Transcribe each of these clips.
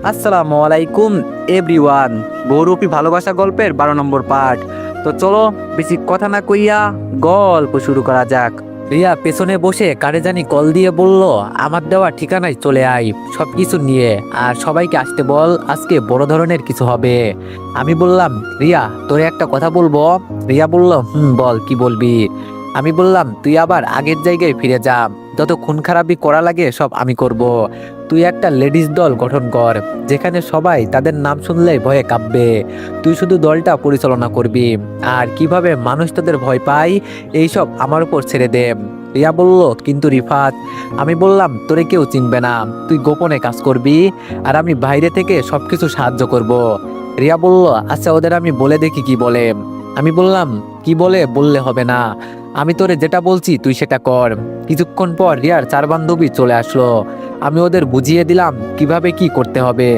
আসসালামু আলাইকুম এভরিওয়ান। বহুরূপী ভালোবাসা গল্পের 12 নম্বর পার্ট। তো চলো বেশি কথা না কইয়া গল্প শুরু করা যাক। রিয়া পেছনে বসে কারে জানি কল দিয়ে বলল, আমার দেওয়া ঠিকানায় চলে আয় সব কিছু নিয়ে, আর সবাইকে আসতে বল, আজকে বড় ধরনের কিছু হবে। আমি বললাম, রিয়া তোরে একটা কথা বলবো। রিয়া বলল, বল কি বলবি। আমি বললাম, তুই আবার আগের জায়গায় ফিরে যা, যত খুন খারাপি করা লাগে সব আমি করব। তুই একটা লেডিস দল গঠন কর, যেখানে সবাই তাদের নাম শুনলেই ভয়ে কাঁপবে। তুই শুধু দলটা পরিচালনা করবি, আর কিভাবে মানুষ তাদের ভয় পায় এইসব আমার উপর ছেড়ে দে। রিয়া বলল, কিন্তু রিফাত। আমি বললাম, তোরে কেউ চিনবে না, তুই গোপনে কাজ করবি, আর আমি বাইরে থেকে সবকিছু সাহায্য করব। রিয়া বলল, আচ্ছা ওদের আমি বলে দেখি কি বলে। আমি বললাম, কি বলে বললে হবে না, আমি তোরে যেটা বলছি তুই সেটা কর। কিছুক্ষণ পর রিয়ার 4 বান্ধবী চলে আসলো। আমি ওদের বুঝিয়ে দিলাম কিভাবে কি করতে হবে।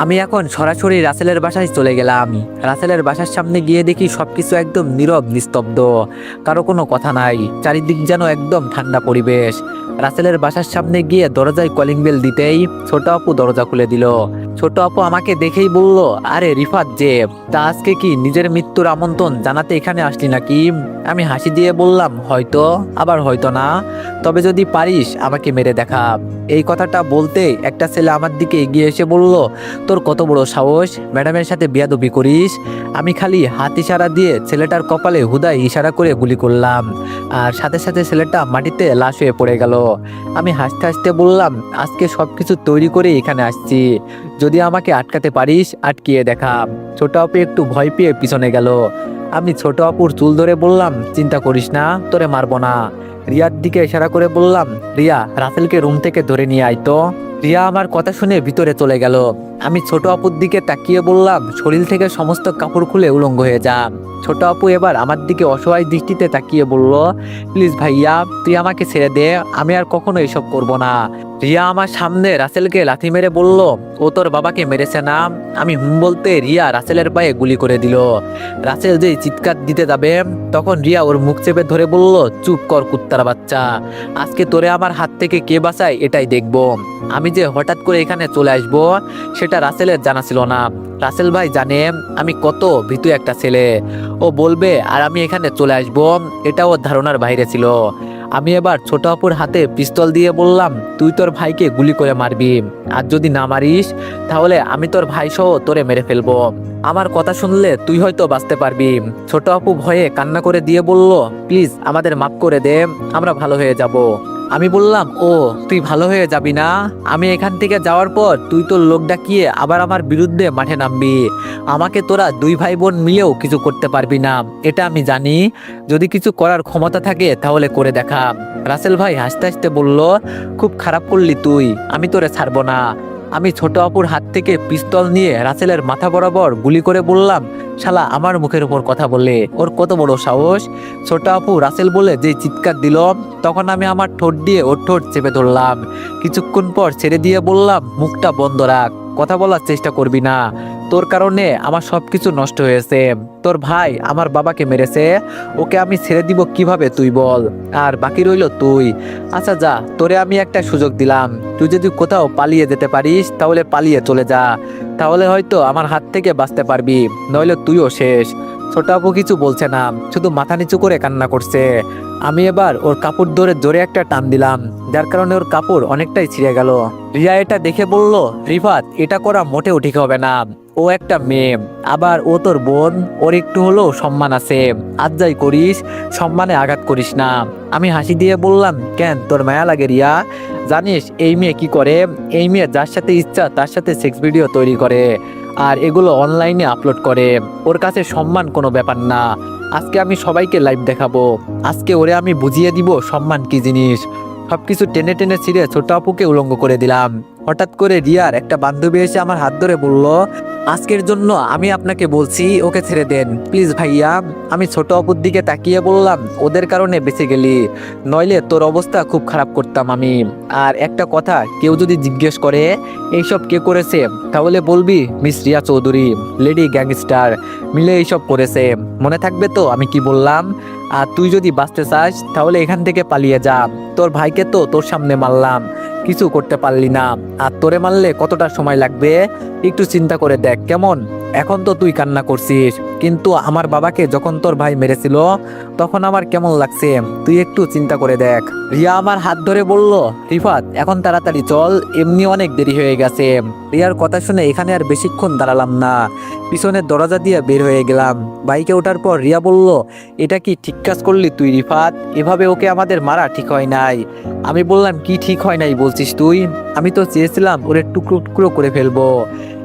আমি এখন সরাসরি রাসেলের বাসায় চলে গেলাম। রাসেলের বাসার সামনে গিয়ে দেখি সবকিছু একদম নীরব নিস্তব্ধ, কারো কোনো কথা নাই, চারিদিক যেন একদম ঠান্ডা পরিবেশ। রাসেলের বাসার সামনে গিয়ে দরজায় কলিং বেল দিতেই ছোট আপু দরজা খুলে দিল। ছোট আপু আমাকে দেখেই বলল, আরে রিফাত যে, তা আজকে কি নিজের মৃত্যুর আমন্ত্রণ জানাতে এখানে আসলি নাকি? আমি হাসি দিয়ে বললাম, হয়তো, আবার হয়তো না, তবে যদি পারিস আমাকে মেরে দেখা। এই কথাটা বলতে একটা ছেলে আমার দিকে এগিয়ে এসে বলল, তোর কত বড় সাহস, ম্যাডামের সাথে বিয়াদবি করিস। আমি খালি হাত ইশারা দিয়ে ছেলেটার কপালে হুদায় ইশারা করে গুলি করলাম, আর সাথে সাথে ছেলেটা মাটিতে লাশ হয়ে পড়ে গেল। আমি হাসতে হাসতে বললাম, আজকে সবকিছু তৈরি করে এখানে আসছি, যদি আমাকে আটকাতে পারিস আটকিয়ে দেখা। ছোট আপু একটু ভয় পেয়ে পিছনে গেল। আমি ছোট আপুর চুল ধরে বললাম, চিন্তা করিস না, তোরে মারবো না। রিয়ার দিকে ইশারা করে বললাম, রিয়া রাসেলকে রুম থেকে ধরে নিয়ে আয় তো। রিয়া আমার কথা শুনে ভিতরে চলে গেল। আমি ছোট আপুর দিকে তাকিয়ে বললাম, শরীর থেকে সমস্ত কাপড় খুলে উলঙ্গ হয়ে যা। ছোট আপু এবার আমার দিকে অসহায় দৃষ্টিতে তাকিয়ে বলল, প্লিজ ভাইয়া তুই আমাকে ছেড়ে দে, আমি আর কখনো এসব করব না। রিয়া আমার সামনে রাসেলকে লাথি মেরে বলল, ও তোর বাবাকে মেরেছে না। আমি বলতে রিয়া রাসেলের পায়ে গুলি করে দিল। রাসেল যেই চিৎকার দিতে যাবে তখন রিয়া ওর মুখ চেপে ধরে বলল, চুপ কর কুত্তার বাচ্চা, আজকে তোরে আমার হাত থেকে কে বাঁচায় এটাই দেখব। আমি যে হঠাৎ করে এখানে চলে আসব সেটা রাসেলের জানা ছিল না। রাসেল ভাই জানে আমি কত ভীতু একটা ছেলে, ও বলবে আর আমি এখানে চলে আসব, এটা ওর ধারণার বাইরে ছিল। আমি এবার ছোট আপুর হাতে পিস্তল দিয়ে বললাম, তুই তোর ভাইকে গুলি করে মারবি, আর যদি না মারিস তাহলে আমি তোর ভাই সহ তোরে মেরে ফেলবো। আমার কথা শুনলে তুই হয়তো বাঁচতে পারবি। ছোট আপু ভয়ে কান্না করে দিয়ে বলল, প্লিজ আমাদের মাফ করে দে, আমরা ভালো হয়ে যাব। আমি বললাম, ও তুই ভালো হয়ে যাবি না? আমি এখান থেকে যাওয়ার পর তুই তোর লোক ডাকিয়ে আবার আমার বিরুদ্ধে মাঠে নামবি। আমাকে তোরা দুই ভাই বোন মিলেও কিছু করতে পারবি না, এটা আমি জানি। যদি কিছু করার ক্ষমতা থাকে তাহলে করে দেখা। রাসেল ভাই হাসতে হাসতে বলল, খুব খারাপ করলি তুই, আমি তোরে ছাড়বো না। আমি ছোট আপুর হাত থেকে পিস্তল নিয়ে রাসেলের মাথা বরাবর গুলি করে বললাম, শালা আমার মুখের উপর কথা বলে, ওর কত বড় সাহস। ছোট আপু রাসেল বলে যে চিৎকার দিল তখন আমি আমার ঠোঁট দিয়ে ওর ঠোঁট চেপে ধরলাম। কিছুক্ষণ পর ছেড়ে দিয়ে বললাম, মুখটা বন্ধ রাখ, কথা বলার চেষ্টা করবি না, তোর কারণে আমার সবকিছু নষ্ট হয়েছে। তোর ভাই আমার বাবাকে মেরেছে, ওকে আমি ছেড়ে দিব কিভাবে তুই বল, আর বাকি রইল তুই। আচ্ছা যা, তোরে আমি একটা সুযোগ দিলাম, তুই যদি কোথাও পালিয়ে যেতে পারিস তাহলে পালিয়ে চলে যা, তাহলে হয়তো আমার হাত থেকে বাঁচতে পারবি, নইলে তুইও শেষ। ছোট আপু কিছু বলছে না, শুধু মাথা নিচু করে কান্না করছে। আমি এবার ওর কাপড় ধরে জোরে একটা টান দিলাম, যার কারণে ওর কাপড় অনেকটাই ছিঁড়ে গেল। রিয়া এটা দেখে বলল, রিফাত এটা করা মোটেও ঠিক হবে না, ও একটা মেয়ে, আবার ও তোর বোন, ওর একটু হলেও সম্মান আছে, আজ যাই করিস সম্মানে আঘাত করিস না। আমি হাসি দিয়ে বললাম, কেন তোর মায়া লাগে রিয়া? জানিস এই মেয়ে কি করে? এই মেয়ে যার সাথে ইচ্ছা তার সাথে সেক্স ভিডিও তৈরি করে, আর এগুলো অনলাইনে আপলোড করে, ওর কাছে সম্মান কোনো ব্যাপার না। আজকে আমি সবাইকে লাইভ দেখাবো, আজকে ওরে আমি বুঝিয়ে দিব সম্মান কি জিনিস। সবকিছু টেনে টেনে ছিঁড়ে ছোট আপুকে উলঙ্গ করে দিলাম। হঠাৎ করে রিয়ার একটা বান্ধবী এসে আমার হাত ধরে বলল, আজকের জন্য আমি আপনাকে বলছি ওকে ছেড়ে দেন প্লিজ ভাইয়া। আমি ছোট আপুর দিকে তাকিয়ে বললাম, ওদের কারণে বেঁচে গেলি, নইলে তোর অবস্থা খুব খারাপ করতাম আমি। আর একটা কথা, কেউ যদি জিজ্ঞেস করে এইসব কে করেছে তাহলে বলবি miss Riya Chowdhury, lady gangster মিলে এইসব করেছে, মনে থাকবে তো আমি কি বললাম? আর তুই যদি বাঁচতে চাস তাহলে এখান থেকে পালিয়ে যা, তোর ভাইকে তো তোর সামনে মারলাম, কিছু করতে পারলি না, আর তোরে মারলে কতটা সময় লাগবে একটু চিন্তা করে দেখ কেমন। এখন তো তুই কান্না করছিস, কিন্তু আমার বাবাকে যখন তোর ভাই মেরেছিল তখন আমার কেমন লাগছে তুই একটু চিন্তা করে দেখ। রিয়া আমার হাত ধরে বলল, রিফাত এখন তাড়াতাড়ি চল, এমনি অনেক দেরি হয়ে গেছে। রিয়ার কথা শুনে এখানে আর বেশিক্ষণ দাঁড়ালাম না, পিছনের দরজা দিয়ে বের হয়ে গেলাম। বাইকে ওঠার পর রিয়া বলল, এটা কি ঠিক কাজ করলি তুই রিফাত? এভাবে ওকে আমাদের মারা ঠিক হয় নাই। আমি বললাম, কি ঠিক হয় নাই বলছিস তুই? আমি তো চেয়েছিলাম ওরে টুকরো টুকরো করে ফেলবো।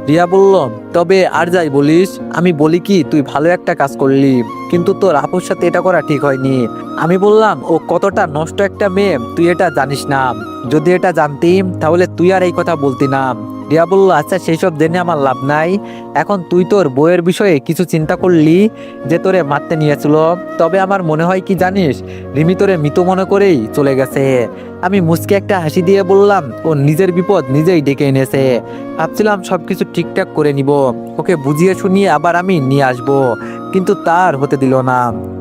রিয়া বলল, তবে আর যাই বলিস, আমি বলি কি তুই ভালো একটা কাজ করলি, কিন্তু তোর আপুর সাথে এটা করা ঠিক হয়নি। আমি বললাম, ও কতটা নষ্ট একটা মেয়ে তুই এটা জানিস না, যদি এটা জানতিম তাহলে তুই আর এই কথা বলতি না। রিয়া বলল, আচ্ছা সেই সব জেনে আমার লাভ নাই, এখন তুই তোর বইয়ের বিষয়ে কিছু চিন্তা করলি যে তোরে মারতে নিয়েছিল। তবে আমার মনে হয় কি জানিস, রিমি তোরে মৃত মনে করেই চলে গেছে। আমি মুচকে একটা হাসি দিয়ে বললাম, ও নিজের বিপদ নিজেই ডেকে এনেছে। ভাবছিলাম সবকিছু ঠিকঠাক করে নিব, ওকে বুঝিয়ে শুনিয়ে আবার আমি নিয়ে আসব, কিন্তু তার হতে দিল না।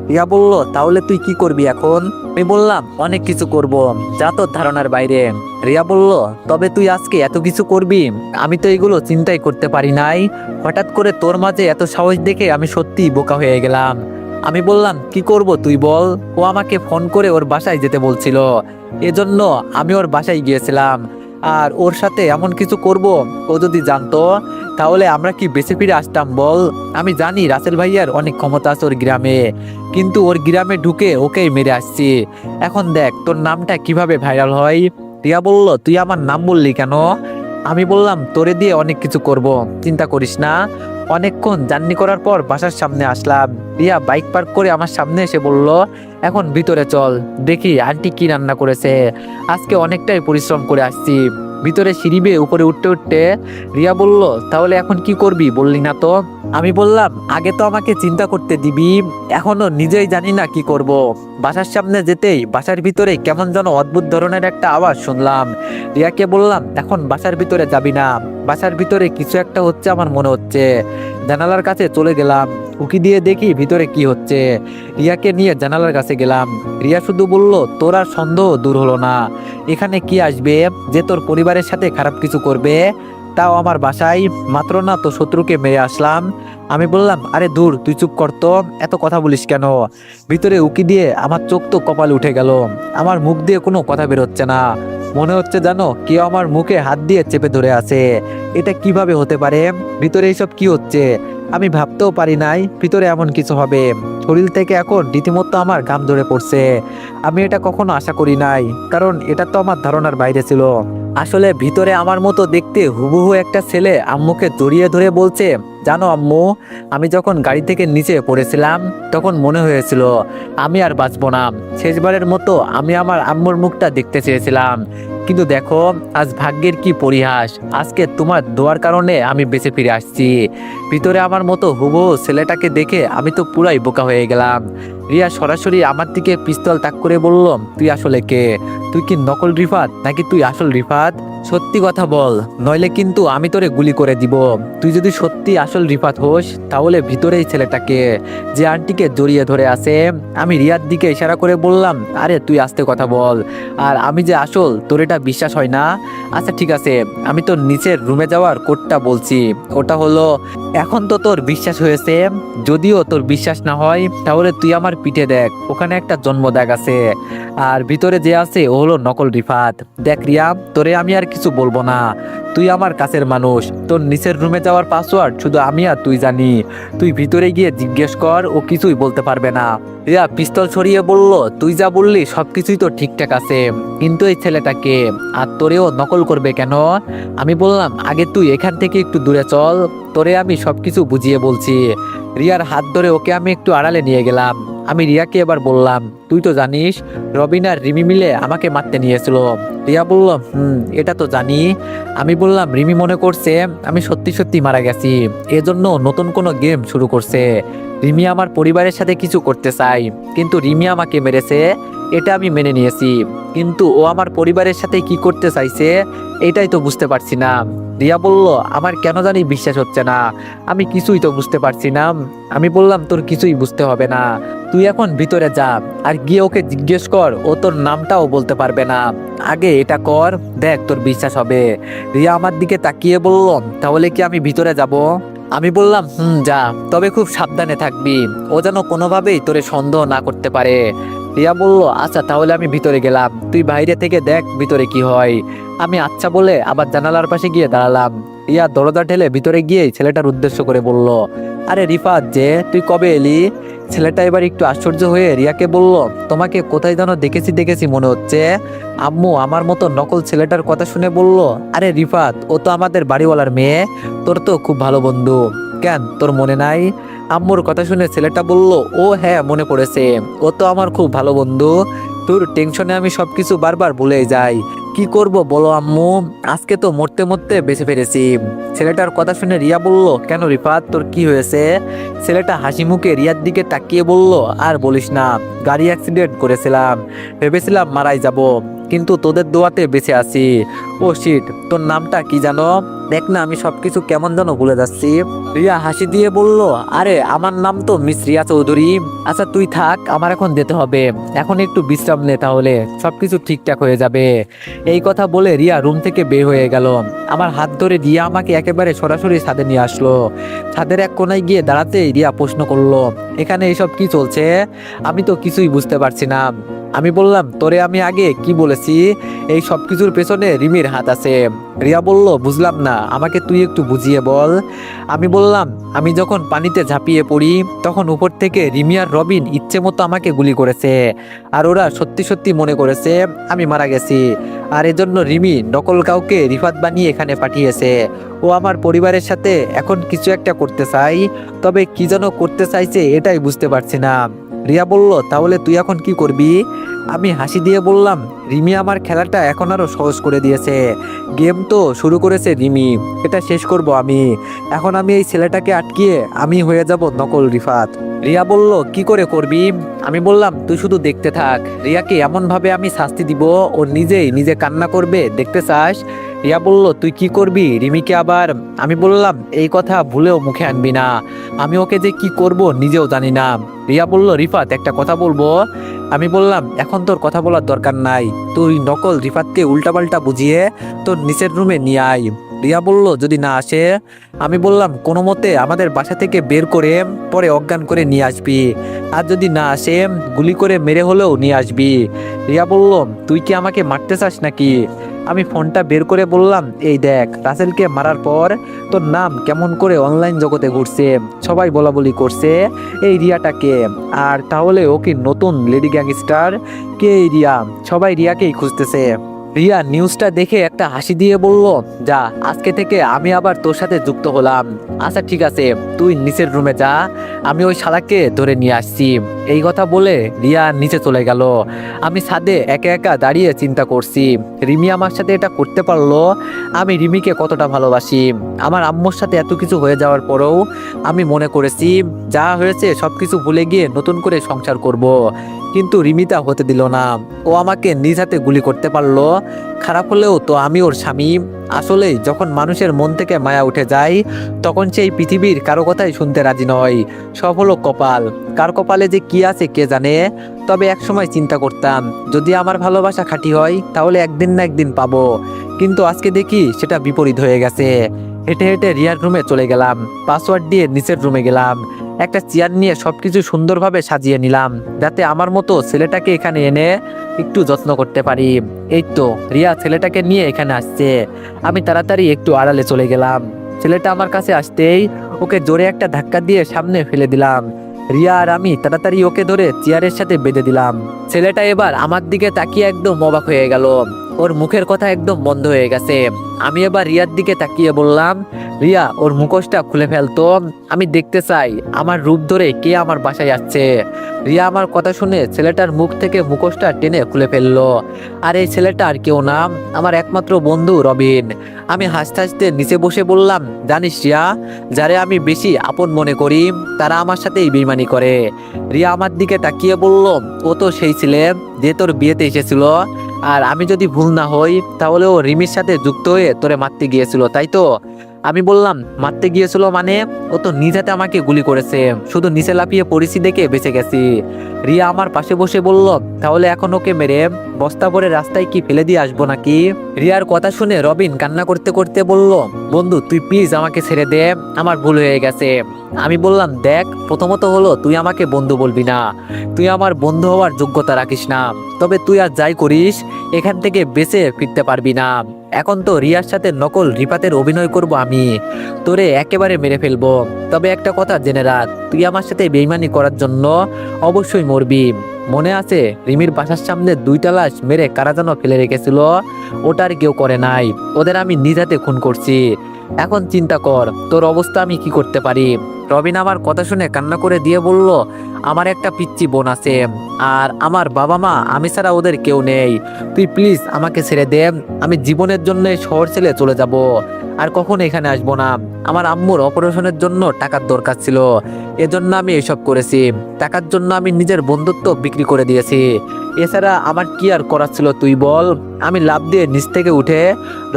রিয়া বলল, তাহলে তুই কি করবি এখন? আমি বললাম, অনেক কিছু করব, যা তোর ধারণার বাইরে। রিয়া বলল, তবে তুই আজকে এত কিছু করবি? আমি তো এগুলো চিন্তাই করতে পারি নাই, হঠাৎ করে তোর মাঝে এত সাহস দেখে আমি সত্যিই বোকা হয়ে গেলাম। আমি বললাম, কি করব তুই বল? ও আমাকে ফোন করে ওর বাসায় যেতে বলছিল, এজন্য আমি ওর বাসায় গিয়েছিলাম। আর ওর সাথে এমন কিছু করব, ও যদি জানতো তাহলে আমরা কি বেঁচে ফিরে আসতাম বল? আমি জানি রাসেল ভাইয়ার অনেক ক্ষমতা আছে ওর গ্রামে, কিন্তু ওর গ্রামে ঢুকে ওকেই মেরে আসছি। এখন দেখ তোর নামটা কিভাবে ভাইরাল হয়। রিয়া বলল, তুই আমার নাম বললি কেন? আমি বললাম, তোরে দিয়ে অনেক কিছু করব, চিন্তা করিস না। অনেকক্ষণ জার্নি করার পর বাসার সামনে আসলাম। রিয়া বাইক পার্ক করে আমার সামনে এসে বলল, এখন ভিতরে চল, দেখি আন্টি কি রান্না করেছে, আজকে অনেকটাই পরিশ্রম করে আসছি। ভিতরে সিঁড়ি বেয়ে উপরে উঠতে উঠতে রিয়া বলল, তাহলে এখন কি করবি বললি না তো? আমি বললাম, আগে তো আমাকে চিন্তা করতে দিবি, এখনো নিজেই জানি না কি করব। বাসার সামনে যেতেই বাসার ভিতরে কেমন যেন অদ্ভুত ধরনের একটা আওয়াজ শুনলাম। রিয়াকে বললাম, এখন বাসার ভিতরে যাবি না, বাসার ভিতরে কিছু একটা হচ্ছে আমার মনে হচ্ছে। জানালার কাছে চলে গেলাম, উকি দিয়ে দেখি ভিতরে কি হচ্ছে। রিয়াকে নিয়ে জানালার কাছে গেলাম। রিয়া শুধু বলল, তোর আর সন্দেহ দূর হলো না, এখানে কি আসবে যে তোর পরিবারের সাথে খারাপ কিছু করবে, তাও আমার বাসায়, মাত্র না তো শত্রুকে মেরে আসলাম। আমি বললাম, আরে দূর, তুই চুপ করতো, এত কথা বলিস কেন? ভিতরে উকি দিয়ে আমার চোখ তো কপালে উঠে গেল, আমার মুখ দিয়ে কোনো কথা বেরোচ্ছে না, মনে হচ্ছে জানো কেউ আমার মুখে হাত দিয়ে চেপে ধরে আছে। এটা কিভাবে হতে পারে? ভিতরে এইসব কি হচ্ছে? আমি ভাবতেও পারি নাই ভিতরে এমন কিছু হবে। শরীর থেকে এখন রীতিমতো আমার ঘাম ধরে পড়ছে। আমি এটা কখনো আশা করি নাই, কারণ এটা তো আমার ধারণার বাইরে ছিল। আসলে ভিতরে আমার মতো দেখতে হুবহু একটা ছেলে আম্মুকে জড়িয়ে ধরে বলছে, জানো আম্মু, আমি যখন গাড়ি থেকে নিচে পড়েছিলাম তখন মনে হয়েছিল আমি আর বাঁচবো না। শেষবারের মতো আমি আমার আম্মুর মুখটা দেখতে চেয়েছিলাম, কিন্তু দেখো আজ ভাগ্যের কি পরিহাস, আজকে তোমার দোয়ার কারণে আমি বেঁচে ফিরে আসছি। ভিতরে আমার মতো হুবহু ছেলেটাকে দেখে আমি তো পুরাই বোকা হয়ে গেলাম। রিয়া সরাসরি আমার দিকে পিস্তল তাক করে বলল, তুই আসলে কে? তুই কি নকল রিফাত নাকি তুই আসল রিফাত? সত্যি কথা বল, নইলে কিন্তু আমি তোরে গুলি করে দিব। তুই যদি সত্যি আসল রিফাত হোস তাহলে ভিতরেই ছেলেটাকে যে আন্টিকে জড়িয়ে ধরে আছে। আমি রিয়ার দিকে ইশারা করে বললাম, আরে তুই আস্তে কথা বল, আর আমি যে আসল তোর এটা বিশ্বাস হয় না? আচ্ছা ঠিক আছে, আমি তোর নিচের রুমে যাওয়ার কোডটা বলছি, ওটা হলো, এখন তো তোর বিশ্বাস হয়েছে, যদিও তোর বিশ্বাস না হয় তাহলে তুই আমার পিঠে দেখ, ওখানে একটা জন্ম দাগ আছে, আর ভিতরে যে আছে ও হলো নকল রিফাত। দেখ রিয়া, তোরে আমি আর কিছু বলবো না, তুই আমার কাছের মানুষ, তোর নিচের রুমে যাওয়ার পাসওয়ার্ড শুধু আমি আর তুই জানি, তুই ভিতরে গিয়ে জিজ্ঞেস কর, ও কিছুই বলতে পারবে না। রিয়া পিস্তল ছড়িয়ে বলল, তুই যা বললি সবকিছুই তো ঠিকঠাক আছে, কিন্তু এই ছেলেটাকে আর তোরেও নকল করবে কেন? আমি বললাম, আগে তুই এখান থেকে একটু দূরে চল, তোরে আমি সবকিছু বুঝিয়ে বলছি। রিয়ার হাত ধরে ওকে আমি একটু আড়ালে নিয়ে গেলাম। আমি রিয়াকে এবার বললাম, তুই তো জানিস রবিন আর রিমি মিলে আমাকে মারতে নিয়েছিল। রিয়া বলল, এটা তো জানি। আমি বললাম, রিমি মনে করছে আমি সত্যি সত্যি মারা গেছি, এজন্য নতুন কোনো গেম শুরু করছে। রিমি আমার পরিবারের সাথে কিছু করতে চাই, কিন্তু রিমি আমাকে মেরেছে, এটা আমি মেনে নিয়েছি, কিন্তু ও আমার পরিবারের সাথে কি করতে চাইছে এটাই তো বুঝতে পারছি না। রিয়া বলল, আমার কেন জানি বিশ্বাস হচ্ছে না, আমি কিছুই তো বুঝতে পারছি না। আমি বললাম, তোর কিছুই বুঝতে হবে না, তুই এখন ভিতরে যা, আর গিয়ে ওকে জিজ্ঞেস কর, ও তোর নামটাও বলতে পারবে না। আগে এটা কর, দেখ তোর বিশ্বাস হবে। রিয়া আমার দিকে তাকিয়ে বলল, তাহলে কি আমি ভিতরে যাব? আমি বললাম, যা, তবে খুব সাবধানে থাকবি, ও যেন কোনোভাবেই তোরে সন্দেহ না করতে পারে। রিয়া বলল, আচ্ছা তাহলে আমি ভিতরে গেলাম, তুই বাইরে থেকে দেখ ভিতরে কি হয়। আমি আচ্ছা বলে আবার জানালার পাশে গিয়ে দাঁড়ালাম। রিয়া দরজা ঠেলে ভিতরে গিয়ে ছেলেটার উদ্দেশ্য করে বলল, আরে রিফাত, যে তুই কবে এলি? ছেলেটা এবার একটু আশ্চর্য হয়ে রিয়াকে বলল, তোমাকে কোথায় যেন দেখেছি দেখেছি মনে হচ্ছে। আম্মু আমার মতো নকল ছেলেটার কথা শুনে বলল, আরে রিফাত, ও তো আমাদের বাড়িওয়ালার মেয়ে, তোর তো খুব ভালো বন্ধু, কেন তোর মনে নাই? আম্মুর কথা শুনে ছেলেটা বলল, ও হ্যাঁ মনে পড়েছে, ও তো আমার খুব ভালো বন্ধু, তোর টেনশনে আমি সবকিছু বারবার ভুলে যাই, কি করব বলো আম্মু, আজকে তো মরতে মরতে বেঁচে ফেলেছি। ছেলেটার কথা শুনে রিয়া বলল, কেন রিফাত, তোর কি হয়েছে? ছেলেটা হাসি মুখে রিয়ার দিকে তাকিয়ে বলল, আর বলিস না, গাড়ি অ্যাক্সিডেন্ট করেছিলাম, ভেবেছিলাম মারাই যাব, কিন্তু তোদের দোয়াতে বেঁচে আছি। ও শিট, তোর নামটা কি জানো? দেখ না, আমি সবকিছু কেমন যেন ভুলে যাচ্ছি। রিয়া হাসি দিয়ে বলল, আরে আমার নাম তো মিস রিয়া চৌধুরী। আচ্ছা তুই থাক, আমার এখন যেতে হবে, এখন একটু বিশ্রাম নে, তাহলে সবকিছু ঠিকঠাক হয়ে যাবে। এই কথা বলে রিয়া রুম থেকে বের হয়ে গেল। আমার হাত ধরে রিয়া আমাকে একেবারে সরাসরি ছাদে নিয়ে আসলো। ছাদের এক কোনায় গিয়ে দাঁড়াতেই রিয়া প্রশ্ন করলো, এখানে এসব কি চলছে? আমি তো কিছুই বুঝতে পারছি না। আমি বললাম, তোরে আমি আগে কি বলেছি, এই সব কিছুর পেছনে রিমির হাত আছে। রিয়া বলল, বুঝলাম না, আমাকে তুই একটু বুঝিয়ে বল। আমি বললাম, আমি যখন পানিতে ঝাঁপিয়ে পড়ি তখন উপর থেকে রিমি আর রবিন ইচ্ছে মতো আমাকে গুলি করেছে, আর ওরা সত্যি সত্যি মনে করেছে আমি মারা গেছি, আর এজন্য রিমি নকল কাউকে রিফাত বানিয়ে এখানে পাঠিয়েছে। ও আমার পরিবারের সাথে এখন কিছু একটা করতে চাই, তবে কি যেন করতে চাইছে এটাই বুঝতে পারছি না। রিয়া বলল, তাহলে তুই এখন কি করবি? আমি হাসি দিয়ে বললাম, রিমি আমার খেলাটা এখন আরো সহজ করে দিয়েছে, গেম তো শুরু করেছে রিমি, এটা শেষ করব আমি। এখন আমি এই ছেলেটাকে আটকিয়ে আমি হয়ে যাব নকল রিফাত। রিয়া বলল, কি করে করবি? আমি বললাম, তুই শুধু দেখতে থাক, রিয়াকে এমন ভাবে আমি শাস্তি দিব ও নিজেই নিজে কান্না করবে, দেখতে চাস? রিয়া বলল, তুই কি করবি রিমিকে আবার? আমি বললাম, এই কথা ভুলেও মুখে আনবি না, আমি ওকে যে কি করব নিজেও জানি না। রিয়া বলল, রিফাত একটা কথা বলবো? আমি বললাম, এখন তোর কথা বলার দরকার নাই, তুই নকল রিফাতকে উল্টাপাল্টা বুঝিয়ে তোর নিচের রুমে নিয়ে আয়। রিয়া বলল, যদি না আসে? আমি বললাম, কোনো মতে আমাদের বাসা থেকে বের করে পরে অজ্ঞান করে নিয়ে আসবি, আর যদি না আসে গুলি করে মেরে হলেও নিয়ে আসবি। রিয়া বলল, তুই কি আমাকে মারতে চাস নাকি? আমি ফোনটা বের করে বললাম, এই দেখ, রাসেলকে মারার পর তোর নাম কেমন করে অনলাইন জগতে ঘুরছে, সবাই বলা বলি করছে এই রিয়াটাকে, আর তাহলে ও কি নতুন লেডি গ্যাংস্টার? কে এই রিয়া? সবাই রিয়াকেই খুঁজতেছে। রিয়া নিউজটা দেখে একটা হাসি দিয়ে বলল, যা, আজকে থেকে আমি আবার তোর সাথে যুক্ত হলাম। আচ্ছা ঠিক আছে, তুই নিচের রুমে যা, আমি ওই শালাকে ধরে নিয়ে আসছি। এই কথা বলে রিয়া নিচে চলে গেল। আমি ছাদে একা একা দাঁড়িয়ে চিন্তা করছি, রিমি আমার সাথে এটা করতে পারলো, আমি রিমিকে কতটা ভালোবাসি। আমার আম্মুর সাথে এত কিছু হয়ে যাওয়ার পরেও আমি মনে করেছি যা হয়েছে সবকিছু ভুলে গিয়ে নতুন করে সংসার করব। কিন্তু রিমিতা হতে দিল না, ও আমাকে নিজ হাতে গুলি করতে পারলো। খারাপ হলেও তো আমি ওর স্বামী। আসলে যখন মানুষের মন থেকে মায়া উঠে যায় তখন সেই পৃথিবীর কারো কথাই শুনতে রাজি নয়। সব হলো কপাল, কার কপালে যে কি আছে কে জানে। তবে একসময় চিন্তা করতাম, যদি আমার ভালোবাসা খাঁটি হয় তাহলে একদিন না একদিন পাবো, কিন্তু আজকে দেখি সেটা বিপরীত হয়ে গেছে। হেঁটে হেঁটে রিয়ার রুমে চলে গেলাম, পাসওয়ার্ড দিয়ে নিচের রুমে গেলাম, একটা চেয়ার নিয়ে সবকিছু সুন্দরভাবে সাজিয়ে নিলাম, যাতে আমার মতো ছেলেটাকে এখানে এনে একটু যত্ন করতে পারি। এই তো রিয়া ছেলেটাকে নিয়ে এখানে আসছে। আমি তাড়াতাড়ি একটু আড়ালে চলে গেলাম। ছেলেটা আমার কাছে আসতেই ওকে জোরে একটা ধাক্কা দিয়ে সামনে ফেলে দিলাম। রিয়া আর আমি তাড়াতাড়ি ওকে ধরে চেয়ারের সাথে বেঁধে দিলাম। ছেলেটা এবার আমার দিকে তাকিয়ে একদম অবাক হয়ে গেল। ওর মুখের কথা একদম বন্ধ হয়ে গেছে। আমি এবার রিয়ার দিকে তাকিয়ে বললাম, রিয়া ওর মুখোশটা খুলে ফেলতো, আমি দেখতে চাই আমার রূপ ধরে কে আমার বাসায় আসছে। রিয়া আমার কথা শুনে ছেলেটার মুখ থেকে মুখোশটা টেনে খুলে ফেললো। আর এই ছেলেটা আর কেউ না, আমার একমাত্র বন্ধু রবিন। আমি হাসতে হাসতে নিচে বসে বললাম, জানিস রিয়া, যারে আমি বেশি আপন মনে করি তারা আমার সাথেই বেইমানি করে। রিয়া আমার দিকে তাকিয়ে বলল, ও তো সেই ছেলে যে তোর বিয়েতে এসেছিল। আর আমি যদি ভুল না হই তাহলে ও রিমির সাথে যুক্ত হয়ে তোরে মারতে গিয়েছিল, তাই তো? আমি বললাম, মারতে গিয়েছিল মানে? ও তো নিজ হাতে আমাকে গুলি করেছে, শুধু নিচে লাফিয়ে পড়েছি দেখে বেঁচে গেছি। রিয়া আমার পাশে বসে বলল, তাহলে এখন ওকে মেরে বস্তা ভরে রাস্তায় কি ফেলে দিয়ে আসবো নাকি? রিয়ার কথা শুনে রবিন কান্না করতে করতে বলল, বন্ধু তুই প্লিজ আমাকে ছেড়ে দে, আমার ভুল হয়ে গেছে। আমি বললাম, দেখ, প্রথমত হলো তুই আমাকে বন্ধু বলবি না, তুই আমার বন্ধু হওয়ার যোগ্যতা রাখিস না। তবে তুই আর যাই করিস এখান থেকে বেঁচে ফিরতে পারবি না। এখন তো রিয়ার সাথে নকল রিফাতের অভিনয় করব আমি, তোরে একেবারে মেরে ফেলবো। তবে একটা কথা জেনে রাখ, তুই আমার সাথে বেইমানি করার জন্য অবশ্যই মরবি। মনে আছে রিমির বাসার সামনে 2টা লাশ মেরে কারা যেন ফেলে রেখেছিল? ওটার কেউ করে নাই, ওদের আমি নিজ হাতে খুন করছি। এখন চিন্তা কর তোর অবস্থা আমি কি করতে পারি। রবিন আমার কথা শুনে কান্না করে দিয়ে বলল, আমার একটা পিচ্চি বোন আছে, আর আমার বাবা মা আমি ছাড়া ওদের কেউ নেই। তুই প্লিজ আমাকে ছেড়ে দে, আমি জীবনের জন্য শহর ছেড়ে চলে যাব, আর কখনো এখানে আসবো না। আমার আম্মুর অপারেশনের জন্য টাকার দরকার ছিল, এজন্য আমি এসব করেছি। টাকার জন্য আমি নিজের বন্ধুত্ব বিক্রি করে দিয়েছি। এছাড়া আমার কি আর করার ছিল তুই বল? আমি লাফ দিয়ে নিচ থেকে উঠে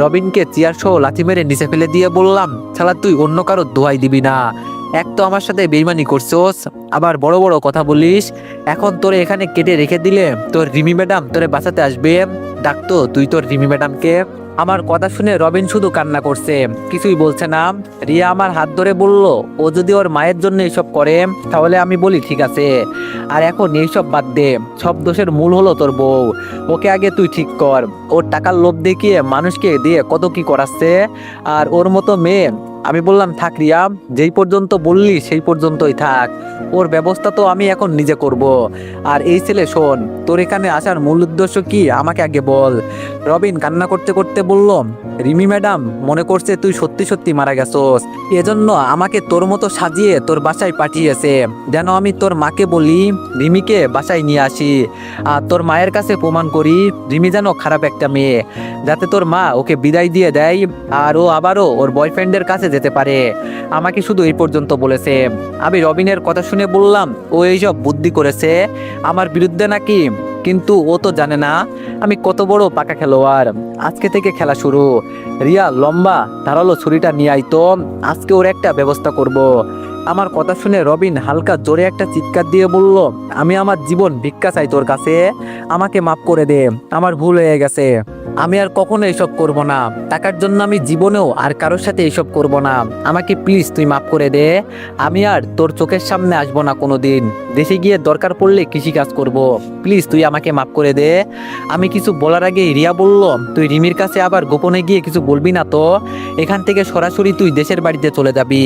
রবিনকে চেয়ার সহ লাথি মেরে নিচে ফেলে দিয়ে বললাম, শালা তুই অন্য কারো দোহাই দিবি না। এক তো আমার সাথে বেইমানি করছোস, আবার বড় বড় কথা বলিস। এখন তোরে এখানে কেটে রেখে দিলে তোর রিমি ম্যাডাম তোরে বাঁচাতে আসবে। ডাকতো তুই তোর রিমি ম্যাডামকে। আমার কথা শুনে রবিন শুধু কান্না করছে, কিছুই বলছে না। রিয়া আমার হাত ধরে বলল, ও যদি ওর মায়ের জন্য এইসব করে তাহলে আমি বলি ঠিক আছে, আর এখন এইসব বাদ দে। সব দোষের মূল হলো তোর বউ, ওকে আগে তুই ঠিক কর। ওর টাকার লোভ দেখিয়ে মানুষকে দিয়ে কত কি করাচ্ছে, আর ওর মতো মেয়ে। আমি বললাম, থাক রিয়া, যেই পর্যন্ত বললি সেই পর্যন্তই থাক, ওর ব্যবস্থা তো আমি এখন নিজে করব। আর এই ছেলে শোন, তোর এখানে আসার মূল উদ্দেশ্য কি আমাকে আগে বল। রবিন কান্না করতে করতে বলল, রিমি ম্যাডাম মনে করছে তুই সত্যি সত্যি মারা গেছোস, এজন্য আমাকে তোর মতো সাজিয়ে তোর বাসায় পাঠিয়েছে, যেন আমি তোর মাকে বলি রিমিকে বাসায় নিয়ে আসি, আর তোর মায়ের কাছে প্রমাণ করি রিমি যেন খারাপ একটা মেয়ে, যাতে তোর মা ওকে বিদায় দিয়ে দেয় আর ও আবারও ওর বয়ফ্রেন্ডের কাছে যেতে পারে। আমাকে শুধু এই পর্যন্ত বলেছে। আমি রবিনের কথা শুনে বললাম, ও এইসব বুদ্ধি করেছে আমার বিরুদ্ধে নাকি? কিন্তু ও তো জানে না আমি কত বড় পাকা খেলোয়াড়। আজকে থেকে খেলা শুরু। রিয়া লম্বা ধারালো ছুরিটা নিয়ে আইতো, আজকে ওর একটা ব্যবস্থা করব। আমার কথা শুনে রবিন হালকা জোরে একটা চিৎকার দিয়ে বলল, আমি আমার জীবন ভিক্ষা চাই তোর কাছে, আমাকে মাফ করে দে, আমার ভুল হয়ে গেছে। আমি আর কখনো এসব করব না, টাকার জন্য আমি জীবনেও আর কারোর সাথে এসব করব না। আমাকে প্লিজ তুই মাফ করে দে, আমি আর তোর চোখের সামনে আসবো না কোনোদিন। দেশে গিয়ে দরকার পড়লে কৃষিকাজ করব, প্লিজ তুই আমাকে মাফ করে দে। আমি কিছু বলার আগেই রিয়া বলল, তুই রিমির কাছে আবার গোপনে গিয়ে কিছু বলবি না তো? এখান থেকে সরাসরি তুই দেশের বাড়িতে চলে যাবি।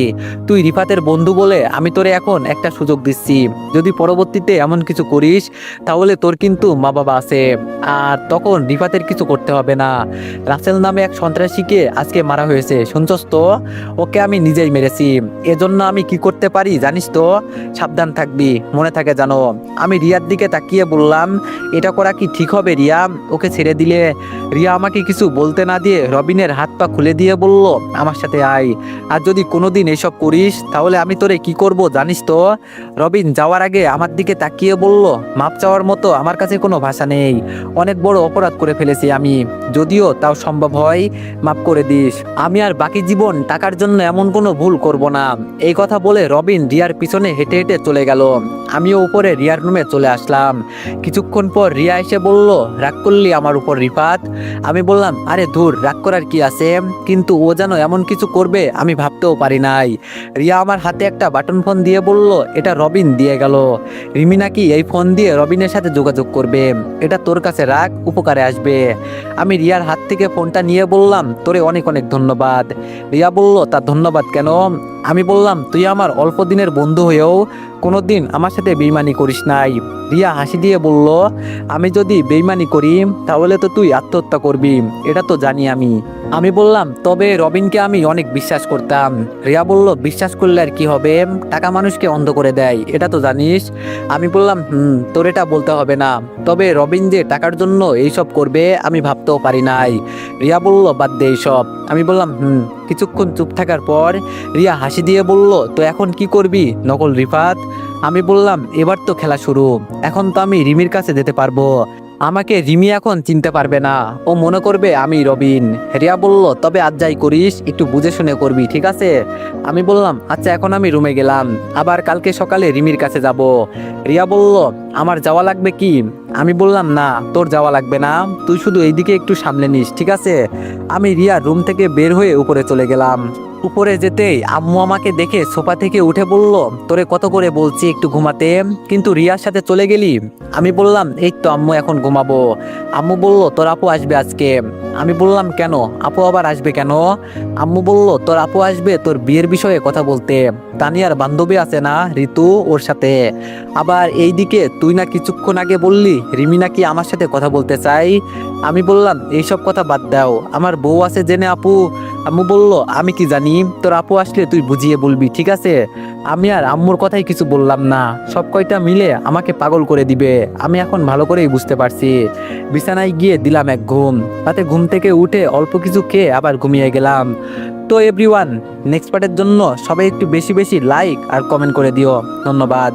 তুই রিফাতের বন্ধু বলে আমি তোরে এখন একটা সুযোগ দিচ্ছি, যদি পরবর্তীতে এমন কিছু করিস তাহলে তোর কিন্তু মা বাবা আছে, আর তখন রিফাতের কিছু করতে হবে না। রাসেল নামে এক সন্ত্রাসীকে আজকে মারা হয়েছে, শুনছস তো? ওকে আমি নিজেই মেরেছি। এজন্য আমি কি করতে পারি জানিস তো? সাবধান থাকবি, মনে থাকে জানো। আমি রিয়ার দিকে তাকিয়ে বললাম, এটা করা কি ঠিক হবে রিয়া? ওকে ছেড়ে দিলে? রিয়া আমাকে কিছু বলতে না দিয়ে রবিনের হাত পা খুলে দিয়ে বলল, আমার সাথে আয়, আর যদি কোনোদিন এসব করিস তাহলে আমি তোরে কি করব জানিস তো? রবিন যাওয়ার আগে আমার দিকে তাকিয়ে বলল, মাপ চাওয়ার মতো আমার কাছে কোনো ভাষা নেই, অনেক বড় অপরাধ করে ফেলেছি আমি, যদিও তাও সম্ভব হয় মাফ করে দিস। আমি আর বাকি জীবন টাকার জন্য এমন কোনো ভুল করব না। এই কথা বলে রবিন রিয়ার পিছনে হেঁটে হেঁটে চলে গেল। আমিও উপরে রিয়ার রুমে চলে আসলাম। কিছুক্ষণ পর রিয়া এসে বলল, রাগ করলি আমার উপর রিফাত? আমি বললাম, আরে ধুর, রাগ করার কি আছে, কিন্তু ও যেন এমন কিছু করবে আমি ভাবতেও পারি নাই। রিয়া আমার হাতে একটা বাটন ফোন দিয়ে বলল, এটা রবিন দিয়ে গেল, রিমি নাকি এই ফোন দিয়ে রবিনের সাথে যোগাযোগ করবে, এটা তোর কাছে রাখ, উপকারে আসবে। আমি রিয়ার হাত থেকে ফোনটা নিয়ে বললাম, তোরে অনেক অনেক ধন্যবাদ। রিয়া বলল, তা ধন্যবাদ কেন? আমি বললাম, তুই আমার অল্প দিনের বন্ধু হয়েও কোনোদিন আমার সাথে বেইমানি করিস নাই। রিয়া হাসি দিয়ে বলল, আমি যদি বেইমানি করি তাহলে তো তুই আত্মহত্যা করবি, এটা তো জানি আমি। আমি বললাম, তবে রবিনকে আমি অনেক বিশ্বাস করতাম। রিয়া বলল, বিশ্বাস করলে আর কি হবে, টাকা মানুষকে অন্ধ করে দেয়, এটা তো জানিস। আমি বললাম, তোর এটা বলতে হবে না, তবে রবিন যে টাকার জন্য এইসব করবে আমি ভাবতেও পারি নাই। রিয়া বলল, বাদ দে এইসব। আমি বললাম, কিছুক্ষণ চুপ থাকার পর রিয়া হাসি দিয়ে বলল, তো এখন কি করবি নকল রিফাত? আমি বললাম, এবার তো খেলা শুরু, এখন তো আমি রিমির কাছে যেতে পারবো। আমাকে রিমি এখন চিনতে পারবে না, ও মনে করবে আমি রবিন। রিয়া বলল, তবে আজ যাই করিস একটু বুঝে শুনে করবি, ঠিক আছে? আমি বললাম, আচ্ছা, এখন আমি রুমে গেলাম, আবার কালকে সকালে রিমির কাছে যাব। রিয়া বলল, আমার যাওয়া লাগবে কি? আমি বললাম, না, তোর যাওয়া লাগবে না, তুই শুধু এইদিকে একটু সামলে নিস, ঠিক আছে? আমি রিয়ার রুম থেকে বের হয়ে উপরে চলে গেলাম। উপরে যেতেই আম্মু আমাকে দেখে সোফা থেকে উঠে বলল, তোরে কত করে বলছি একটু ঘুমাতে, কিন্তু রিয়ার সাথে চলে গেলি। আমি বললাম, এই তো আম্মু, এখন ঘুমাবো। আম্মু বলল, তোর আপু আসবে আজকে। আমি বললাম, কেন, আপু আবার আসবে কেন? আম্মু বলল, তোর আপু আসবে তোর বিয়ের বিষয়ে কথা বলতে, তানিয়ার বান্ধবী আছে না ঋতু, ওর সাথে। আবার এইদিকে তুই না কিছুক্ষণ আগে বললি রিমি নাকি আমার সাথে কথা বলতে চাই। আমি বললাম, এইসব কথা বাদ দাও, আমার বউ আছে জেনে আপু। আম্মু বলল, আমি কি জানি, তোর আপু আসলে তুই বুঝিয়ে বলবি, ঠিক আছে? আমি আর আম্মুর কথাই কিছু বললাম না, সব কয়টা মিলে আমাকে পাগল করে দিবে, আমি এখন ভালো করেই বুঝতে পারছি। বিছানায় গিয়ে দিলাম এক ঘুম, রাতে ঘুম থেকে উঠে অল্প কিছু খেয়ে আবার ঘুমিয়ে গেলাম। তো এভরিওয়ান, নেক্সট পার্টের জন্য সবাই একটু বেশি বেশি লাইক আর কমেন্ট করে দিও। ধন্যবাদ।